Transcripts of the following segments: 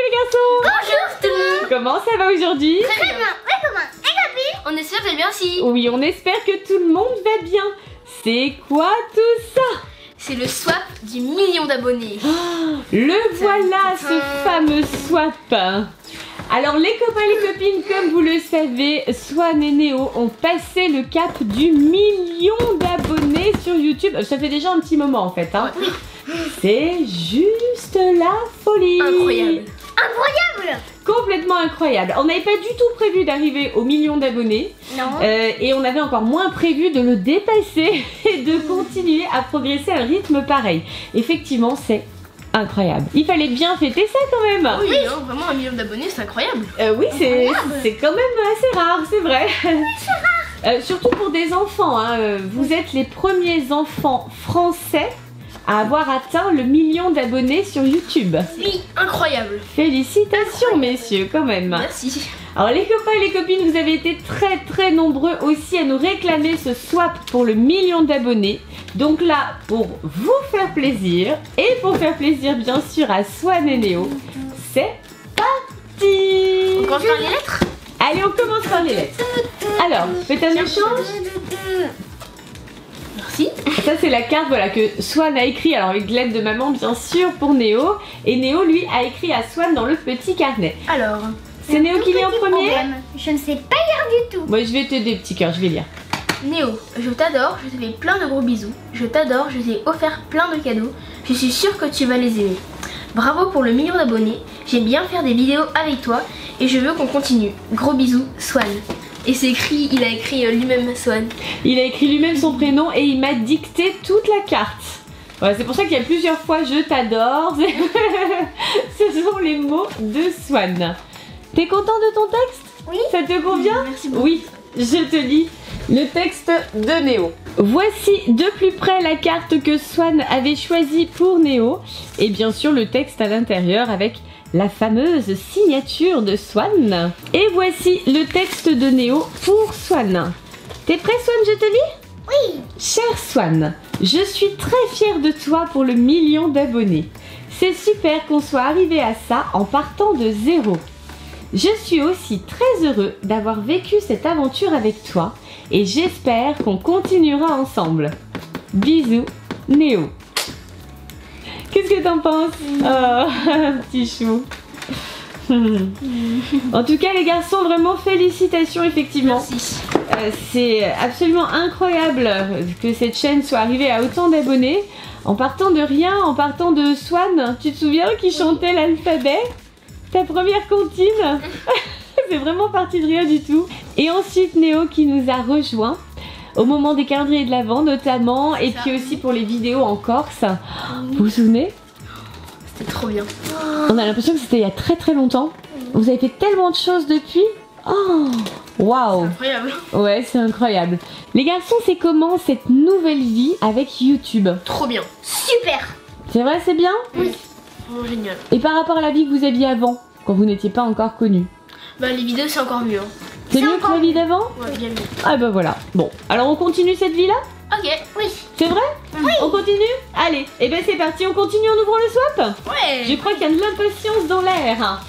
les garçons. Bonjour tout le monde. Comment ça va aujourd'hui? Très bien. Ouais, comment? Et copine? On espère que vous allez bien aussi. Oui, on espère que tout le monde va bien. C'est quoi tout ça? C'est le swap du million d'abonnés. Le voilà, ce fameux swap. Alors les copains et les copines, comme vous le savez, Swan et Néo ont passé le cap du million d'abonnés sur YouTube. Ça fait déjà un petit moment en fait, hein. C'est juste la folie. Incroyable. Incroyable. Complètement incroyable. On n'avait pas du tout prévu d'arriver au million d'abonnés. Non. Et on avait encore moins prévu de le dépasser et de continuer à progresser à un rythme pareil. Effectivement, c'est incroyable. Il fallait bien fêter ça quand même. Oui, non, vraiment un million d'abonnés, c'est incroyable. Oui, c'est quand même assez rare, c'est vrai. Oui, c'est rare. Surtout pour des enfants, hein. Vous êtes les premiers enfants français à avoir atteint le million d'abonnés sur YouTube. Oui, incroyable. Félicitations messieurs quand même. Merci. Alors les copains et les copines, vous avez été très nombreux aussi à nous réclamer ce swap pour le million d'abonnés. Donc là, pour vous faire plaisir et pour faire plaisir bien sûr à Swan et Néo, c'est parti. On commence par les lettres? Allez, on commence par les lettres. Alors, faites un échange. Merci. Ça c'est la carte voilà, que Swan a écrit, alors avec l'aide de maman bien sûr pour Néo. Et Néo lui a écrit à Swan dans le petit carnet. Alors, c'est Néo qui lit en premier? Je ne sais pas lire du tout. Moi je vais t'aider petit cœur, je vais lire. Néo, je t'adore, je te fais plein de gros bisous. Je t'adore, je t'ai offert plein de cadeaux. Je suis sûre que tu vas les aimer. Bravo pour le million d'abonnés. J'aime bien faire des vidéos avec toi et je veux qu'on continue. Gros bisous, Swan. Et c'est écrit, il a écrit lui-même Swan. Il a écrit lui-même son prénom et il m'a dicté toute la carte. Voilà, c'est pour ça qu'il y a plusieurs fois je t'adore. Ce sont les mots de Swan. T'es content de ton texte? Oui. Ça te convient? Merci beaucoup. Oui, je te lis le texte de Néo. Voici de plus près la carte que Swan avait choisie pour Néo. Et bien sûr le texte à l'intérieur avec la fameuse signature de Swan. Et voici le texte de Néo pour Swan. T'es prêt Swan, je te lis? Oui. Cher Swan, je suis très fière de toi pour le million d'abonnés. C'est super qu'on soit arrivé à ça en partant de zéro. Je suis aussi très heureux d'avoir vécu cette aventure avec toi et j'espère qu'on continuera ensemble. Bisous, Néo. Qu'est-ce que t'en penses? Oh, petit chou. En tout cas les garçons, vraiment félicitations effectivement. Merci. C'est absolument incroyable que cette chaîne soit arrivée à autant d'abonnés en partant de rien, en partant de Swan. Tu te souviens qui chantait l'alphabet? Ta première comptine. C'est vraiment parti de rien du tout. Et ensuite Néo qui nous a rejoints au moment des calendriers de l'Avent notamment, et puis aussi pour les vidéos en Corse. Vous vous souvenez? C'était trop bien. On a l'impression que c'était il y a très longtemps. Vous avez fait tellement de choses depuis. Oh, waouh. Incroyable. Ouais, c'est incroyable. Les garçons, c'est comment cette nouvelle vie avec YouTube? Trop bien. Super. C'est vrai, c'est bien? Oui. Vraiment génial. Et par rapport à la vie que vous aviez avant, quand vous n'étiez pas encore connus? Bah les vidéos c'est encore mieux. Hein. C'est mieux que la vie d'avant? Ouais, bien mieux. Ah bah voilà. Bon, alors on continue cette vie-là? Ok. Oui. C'est vrai? Oui. On continue? Allez, et ben c'est parti, on continue en ouvrant le swap? Ouais. Je crois qu'il y a de l'impatience dans l'air.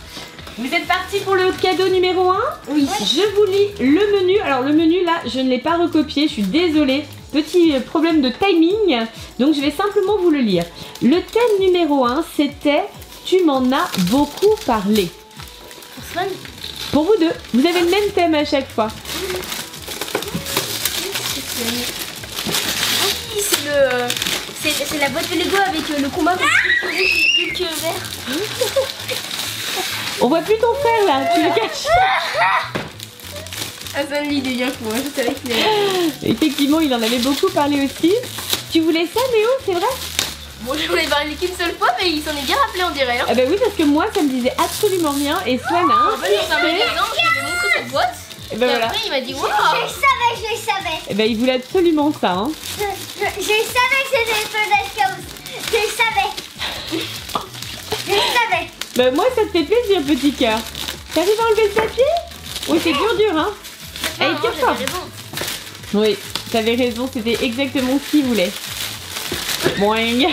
Vous êtes partis pour le cadeau numéro 1? Oui. Je vous lis le menu. Alors le menu là, je ne l'ai pas recopié, je suis désolée. Petit problème de timing, donc je vais simplement vous le lire. Le thème numéro 1, c'était « Tu m'en as beaucoup parlé ». Pour Swan. Pour vous deux, vous avez le même thème à chaque fois. Oui, c'est la boîte de Lego avec le combat contre Hulk vert. On voit plus ton frère là, tu le caches. Ah, ça lui devient fou, hein, je savais qu'il allait. Effectivement, il en avait beaucoup parlé aussi. Tu voulais ça, Néo, c'est vrai? Bon, je voulais parler qu'une seule fois, mais il s'en est bien rappelé, on dirait. Hein. Ah bah oui, parce que moi, ça me disait absolument rien. Et Swan a En fait, dans un magasin, je lui ai montré cette boîte. Et ben Et voilà. après, il m'a dit waouh. Je le savais. Et ben il voulait absolument ça. Hein. Je savais que c'était le feu d'Ascaus. Je le savais. Je le savais. Bah moi, ça te fait plaisir, petit cœur. T'arrives à enlever le papier? Oui, c'est dur, hein. Allez, tire fort. Oui, t'avais raison, c'était exactement ce qu'il voulait. Boing.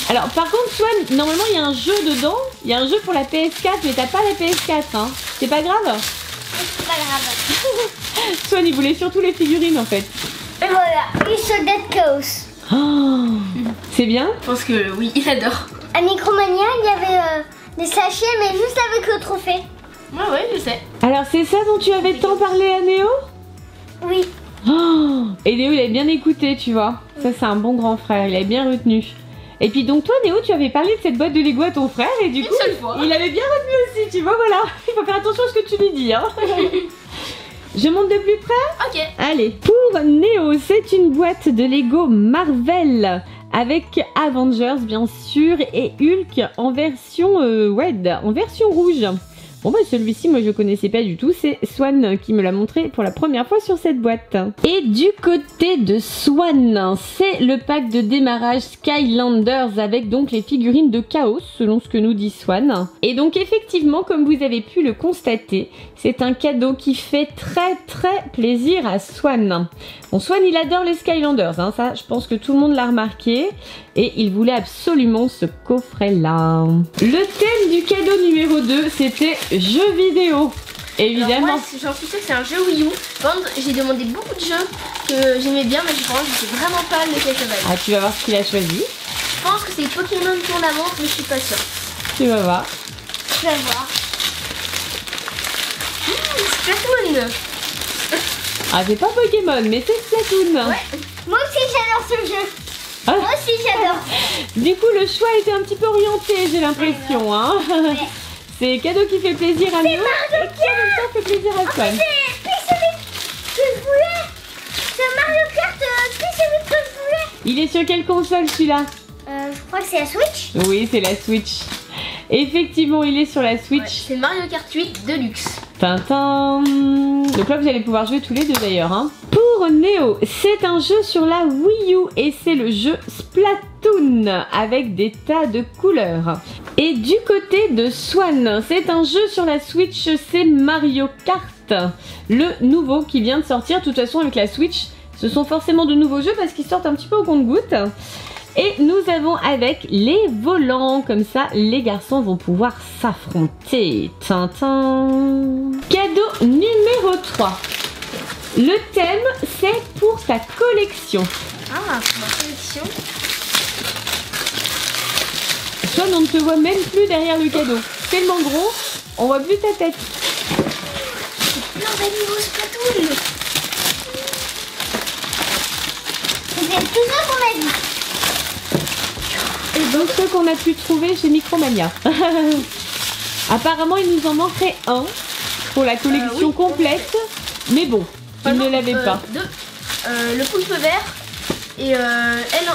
Alors par contre Swan, normalement il y a un jeu dedans, il y a un jeu pour la PS4 mais t'as pas la PS4 hein. C'est pas grave. C'est pas grave. Swan il voulait surtout les figurines en fait. Et voilà, une soldats de chaos. Oh, c'est bien. Je pense que oui, il adore. À Micromania, il y avait des sachets, mais juste avec le trophée. Ouais, je sais. Alors c'est ça dont tu avais tant parlé à Néo? Oui. Oh, et Néo il avait bien écouté tu vois. Ça c'est un bon grand frère, il avait bien retenu. Et puis donc toi Néo tu avais parlé de cette boîte de Lego à ton frère et du coup seule fois. il avait bien retenu aussi tu vois voilà. Il faut faire attention à ce que tu lui dis hein. Je monte de plus près? Ok. Allez, pour Néo, c'est une boîte de Lego Marvel avec Avengers bien sûr et Hulk en version red, en version rouge. Bon bah celui-ci moi je connaissais pas du tout, c'est Swan qui me l'a montré pour la première fois sur cette boîte. Et du côté de Swan, c'est le pack de démarrage Skylanders avec donc les figurines de Chaos selon ce que nous dit Swan. Et donc effectivement comme vous avez pu le constater, c'est un cadeau qui fait très plaisir à Swan. Bon Swan il adore les Skylanders, hein, ça je pense que tout le monde l'a remarqué. Et il voulait absolument ce coffret là. Le thème du cadeau numéro 2 c'était jeux vidéo. Évidemment. Alors moi j'en suis sûre que c'est un jeu Wii U. Par contre j'ai demandé beaucoup de jeux que j'aimais bien mais je sais vraiment pas lequel ça va être. Ah tu vas voir ce qu'il a choisi. Je pense que c'est Pokémon Tournament mais je suis pas sûre. Tu vas voir. Je vais voir. Splatoon. Ah c'est pas Pokémon mais c'est Splatoon. Ouais. Moi aussi j'adore ce jeu. Ah. Moi aussi j'adore. Du coup le choix était un petit peu orienté j'ai l'impression hein. Ouais. C'est cadeau qui fait plaisir à nous et qui en même temps fait plaisir à Swan. C'est celui que je voulais. C'est Mario Kart, c'est celui que je voulais. Il est sur quelle console celui-là? Je crois que c'est la Switch. Oui c'est la Switch. Effectivement il est sur la Ouais, Switch. c'est Mario Kart 8 Deluxe. Tintin. Donc là vous allez pouvoir jouer tous les deux d'ailleurs hein. Pour Néo, c'est un jeu sur la Wii U et c'est le jeu Splatoon avec des tas de couleurs. Et du côté de Swan, c'est un jeu sur la Switch, c'est Mario Kart, le nouveau qui vient de sortir. De toute façon avec la Switch, ce sont forcément de nouveaux jeux parce qu'ils sortent un petit peu au compte-gouttes. Et nous avons avec les volants, comme ça les garçons vont pouvoir s'affronter. Tintin. Cadeau numéro 3. Le thème c'est pour ta collection. Ah, pour ma collection. Swan, on ne te voit même plus derrière le cadeau. Tellement gros, on voit plus ta tête. Plein d'animaux Splatoon. C'est tout ça qu'on a dit. Et donc ceux qu'on a pu trouver chez Micromania. Apparemment il nous en manquerait un pour la collection oui. complète. Mais bon, il ne l'avait pas. Le poulpe vert et elle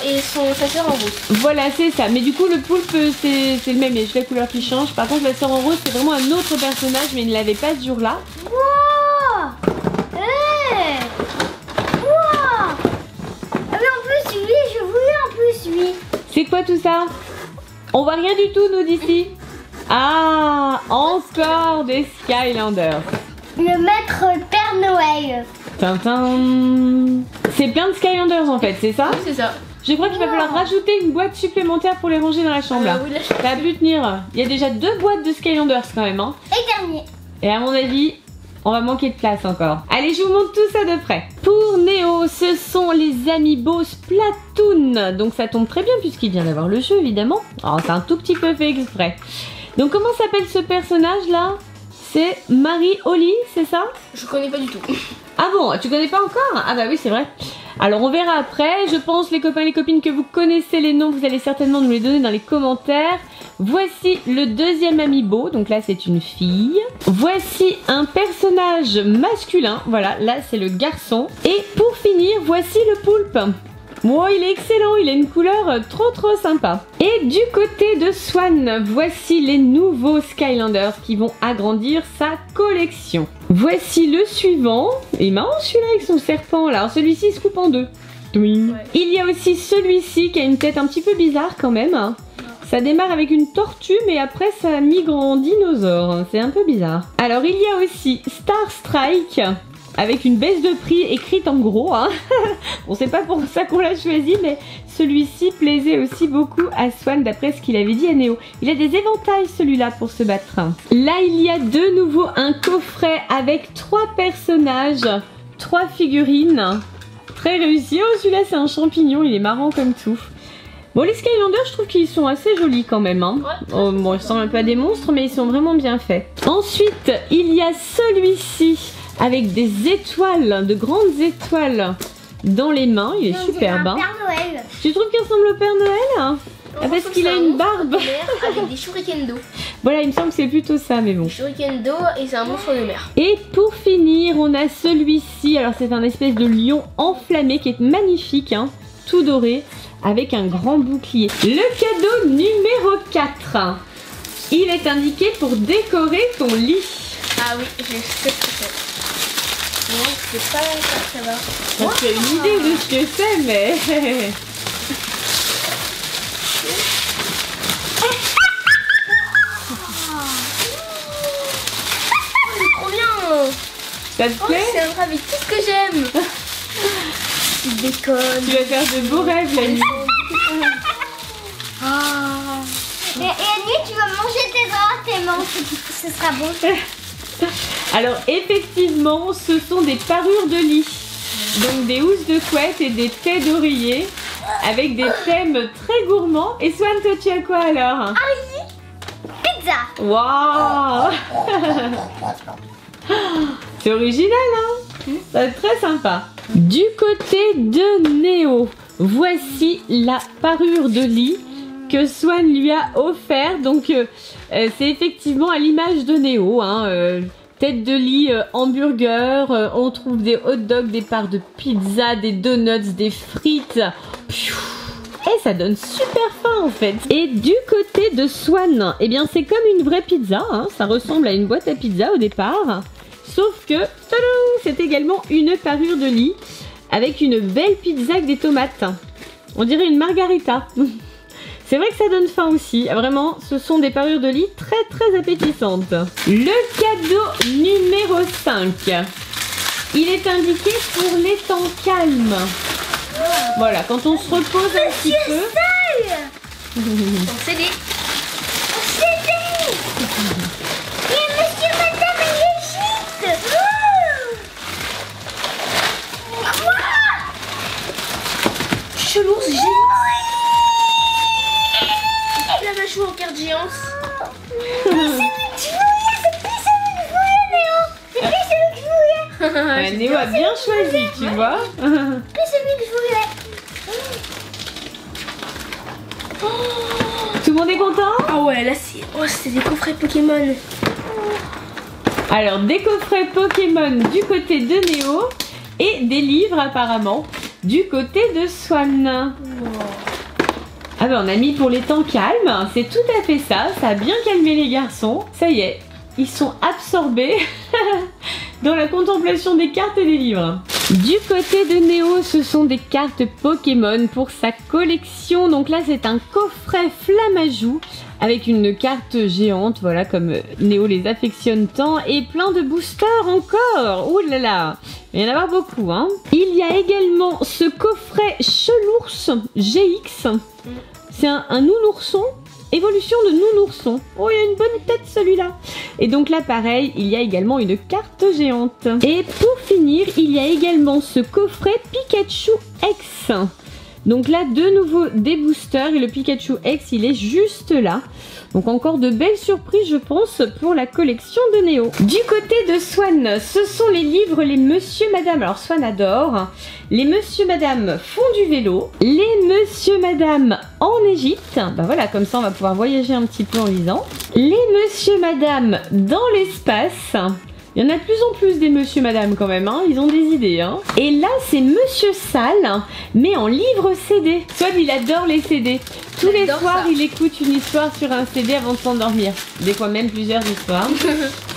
et sa sœur en rose. Voilà, c'est ça. Mais du coup, le poulpe, c'est le même. Il y a juste la couleur qui change. Par contre, la sœur en rose, c'est vraiment un autre personnage, mais il ne l'avait pas ce jour-là. Wow. Hey. Wow. Ah mais en plus lui, je voulais en plus lui. C'est quoi tout ça? On voit rien du tout, nous, d'ici. Ah, encore des Skylanders. Le maître Père Noël. Tintin. C'est plein de Skylanders, en fait, c'est ça? Oui, c'est ça. Je crois qu'il va falloir rajouter une boîte supplémentaire pour les ranger dans la chambre, là. Oui, là, Ça a pu tenir. Il y a déjà 2 boîtes de Skylanders, quand même, hein. Et dernier. Et à mon avis, on va manquer de place encore. Allez, je vous montre tout ça de près. Pour Néo, ce sont les amiibo Splatoon. Donc ça tombe très bien puisqu'il vient d'avoir le jeu, évidemment. Alors c'est un tout petit peu fait exprès. Donc comment s'appelle ce personnage là? C'est Marie Holly, c'est ça? je connais pas du tout. Ah bon, tu connais pas encore? Ah bah oui, c'est vrai. Alors on verra après. Je pense les copains et les copines que vous connaissez les noms, vous allez certainement nous les donner dans les commentaires. Voici le deuxième amiibo, donc là c'est une fille. Voici un personnage masculin, voilà, là c'est le garçon. Et pour finir, voici le poulpe. Oh, il est excellent, il a une couleur trop sympa. Et du côté de Swan, voici les nouveaux Skylanders qui vont agrandir sa collection. Voici le suivant. Il est marrant celui-là avec son serpent là. Alors celui-ci se coupe en deux. Oui. Ouais. Il y a aussi celui-ci qui a une tête un petit peu bizarre quand même. Ça démarre avec une tortue mais après ça migre en dinosaure. C'est un peu bizarre. Alors il y a aussi Star Strike avec une baisse de prix écrite en gros. Hein. On sait pas pour ça qu'on l'a choisi, mais celui-ci plaisait aussi beaucoup à Swan d'après ce qu'il avait dit à Néo. Il a des éventails celui-là pour se battre. Là, il y a de nouveau un coffret avec 3 personnages, 3 figurines. Très réussi. Oh, celui-là, c'est un champignon, il est marrant comme tout. Bon, les Skylanders, je trouve qu'ils sont assez jolis quand même. Hein. Oh, bon, ils ressemblent pas à des monstres, mais ils sont vraiment bien faits. Ensuite, il y a celui-ci avec des étoiles, de grandes étoiles dans les mains. Il est superbe. Hein. Père Noël. Tu trouves qu'il ressemble au Père Noël? Ah, parce qu'il a une barbe. Avec des shurikens d'eau. Voilà, il me semble que c'est plutôt ça, mais bon. Shuriken d'eau et c'est un monstre de mer. Et pour finir, on a celui-ci. Alors, c'est un espèce de lion enflammé qui est magnifique, hein, tout doré, avec un grand bouclier. Le cadeau numéro 4. Il est indiqué pour décorer ton lit. Ah oui, je sais ce que c'est. Non, c'est pas ça va. Moi, tu as une idée de ce que c'est, mais... Trop bien. Ça te plaît? C'est un avec tout ce que j'aime. Bacon. Tu vas faire de beaux rêves la nuit. Et Annie, tu vas manger tes draps, tes manches, ce sera bon. Alors effectivement, ce sont des parures de lit. Donc des housses de couette et des têtes d'oreiller avec des thèmes très gourmands. Et Swan, toi tu as quoi alors? Pizza. Waouh. C'est original, hein? Ça va être très sympa. Du côté de Néo, voici la parure de lit que Swan lui a offert. Donc c'est effectivement à l'image de Néo, hein, tête de lit, hamburger, on trouve des hot dogs, des parts de pizza, des donuts, des frites. Et ça donne super faim en fait. Et du côté de Swan, eh bien c'est comme une vraie pizza, hein, ça ressemble à une boîte à pizza au départ. Sauf que c'est également une parure de lit avec une belle pizza avec des tomates. On dirait une margarita. C'est vrai que ça donne faim aussi. Vraiment, ce sont des parures de lit très très appétissantes. Le cadeau numéro 5. Il est indiqué pour les temps calmes. Voilà, quand on se repose un petit peu. On CD. Monsieur, madame, Égypte. Chelou, c'est génial. La mâchoire en carte géante. Néo a bien choisi, tu vois. Tout le monde est content? Ah ouais, là c'est... Oh, c'est des coffrets Pokémon. Alors, des coffrets Pokémon du côté de Néo et des livres apparemment du côté de Swan. Ah ben on a mis pour les temps calmes, c'est tout à fait ça, ça a bien calmé les garçons. Ça y est, ils sont absorbés dans la contemplation des cartes et des livres. Du côté de Néo, ce sont des cartes Pokémon pour sa collection. Donc là, c'est un coffret Flamajou avec une carte géante, voilà, comme Néo les affectionne tant, et plein de boosters encore. Ouh là là, il va y en avoir beaucoup, hein. Il y a également ce coffret Chelours GX. C'est un nounourson. Évolution de nounourson. Oh, il y a une bonne tête celui-là. Et donc là, pareil, il y a également une carte géante. Et pour finir, il y a également ce coffret Pikachu X. Donc là, de nouveau des boosters. Et le Pikachu X, il est juste là. Donc encore de belles surprises, je pense, pour la collection de Néo. Du côté de Swan, ce sont les livres Les Monsieur Madame. Alors Swan adore. Les Monsieur Madame font du vélo. Les Monsieur Madame en Égypte. Bah voilà, comme ça on va pouvoir voyager un petit peu en lisant. Les Monsieur Madame dans l'espace. Il y en a de plus en plus des Monsieur Madame quand même, hein. Ils ont des idées, hein. Et là c'est Monsieur Sale, mais en livre CD. Swan il adore les CD. Tous les soirs il écoute une histoire sur un CD avant de s'endormir. Des fois même plusieurs histoires.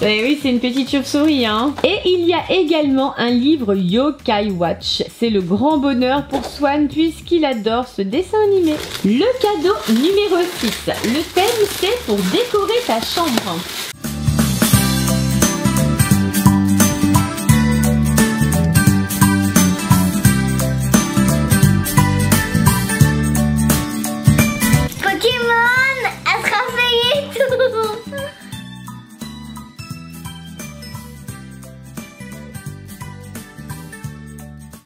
Et oui, c'est une petite chauve-souris, hein. Et il y a également un livre Yokai Watch. C'est le grand bonheur pour Swan puisqu'il adore ce dessin animé. Le cadeau numéro 6. Le thème c'est pour décorer ta chambre.